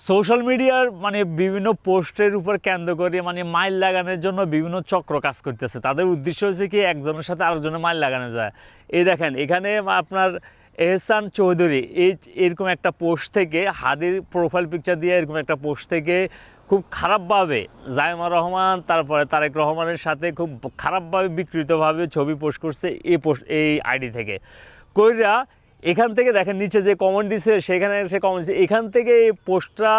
Social মিডিয়ার মানে বিভিন্ন পোস্টের উপর কেন্দ্র করে মানে মাইল লাগানোর জন্য বিভিন্ন চক্র কাজ করতেছে। তাদের উদ্দেশ্য হচ্ছে কি একজনের সাথে আরেকজনের মাইল লাগানো যায়। এই দেখেন এখানে আপনার এহসান চৌধুরী এরকম একটা পোস্ট থেকে হাদির প্রোফাইল পিকচার দিয়ে এরকম একটা পোস্ট থেকে খুব খারাপভাবে জাইমা রহমান তারপরে তারেক রহমানের সাথে খুব খারাপভাবে বিকৃতভাবে ছবি পোস্ট করছে এই আইডি থেকে কইরা। এখান থেকে দেখেন নিচে যে কমেন্ট দিছে সেখানে সে কমেন্ট দিচ্ছে এখান থেকে এই পোস্টটা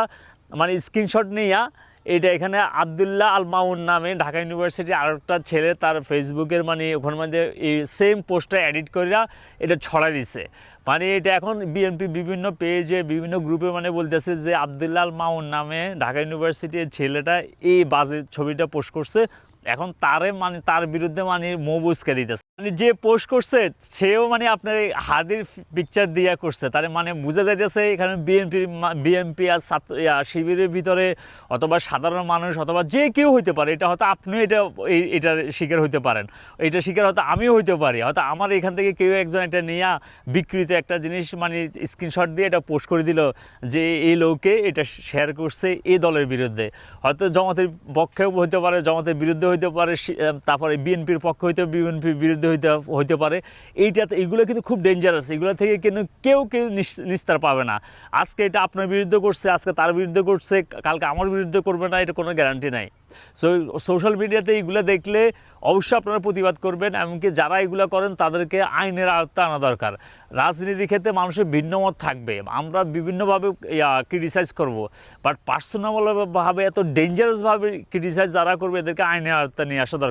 মানে স্ক্রিনশট নিয়া এটা এখানে আবদুল্লাহ আল মামুন নামে ঢাকা ইউনিভার্সিটি আরেকটা ছেলে তার ফেসবুকের মানে ওখানে মধ্যে এই সেম পোস্টটা এডিট করিয়া এটা ছড়াই দিছে। মানে এটা এখন বিএনপি বিভিন্ন পেজে বিভিন্ন গ্রুপে মানে বলতেছে যে আবদুল্লাহ আল মামুন নামে ঢাকা ইউনিভার্সিটির ছেলেটা এই বাজে ছবিটা পোস্ট করছে। এখন তারে মানে তার বিরুদ্ধে মানে মুভ উস্কে দিতেছে। মানে যে পোস্ট করছে সেও মানে আপনার হাদির পিকচার দিয়া করছে, তার মানে বোঝা যাইতেছে এখানে বিএনপি আর ছাত্র শিবিরের ভিতরে অথবা সাধারণ মানুষ অথবা যে কেউ হইতে পারে, এটা হয়তো আপনিও এটার শিকার হইতে পারেন, এটা শিকার হয়তো আমিও হইতে পারি, হয়তো আমার এখান থেকে কেউ একজন এটা নিয়ে বিকৃত একটা জিনিস মানে স্ক্রিনশট দিয়ে এটা পোস্ট করে দিল যে এই লোকে এটা শেয়ার করছে এই দলের বিরুদ্ধে। হয়তো জামাতের পক্ষেও হইতে পারে, জামাতের বিরুদ্ধে হইতে পারে, তারপরে বিএনপির পক্ষে হইতে বিএনপির বিরুদ্ধে হইতে পারে। এইগুলো কিন্তু খুব ডেঞ্জারাস, এগুলো থেকে কিন্তু কেউ নিস্তার পাবে না। আজকে এটা আপনার বিরুদ্ধে করছে, আজকে তার বিরুদ্ধে করছে, কালকে আমার বিরুদ্ধে করবে না, এটা কোনো গ্যারান্টি নাই। সো সোশ্যাল মিডিয়াতে এইগুলো দেখলে অবশ্যই আপনারা প্রতিবাদ করবেন, এমনকি যারা এগুলো করেন তাদেরকে আইনের আওতায় আনা দরকার। রাজনীতির ক্ষেত্রে মানুষের ভিন্ন মত থাকবে, আমরা বিভিন্নভাবে ক্রিটিসাইজ করব, বাট পার্সোনালভাবে এত ডেঞ্জারাসভাবে ক্রিটিসাইজ যারা করবে এদেরকে আইনের আওতায় নিয়ে আসা দরকার।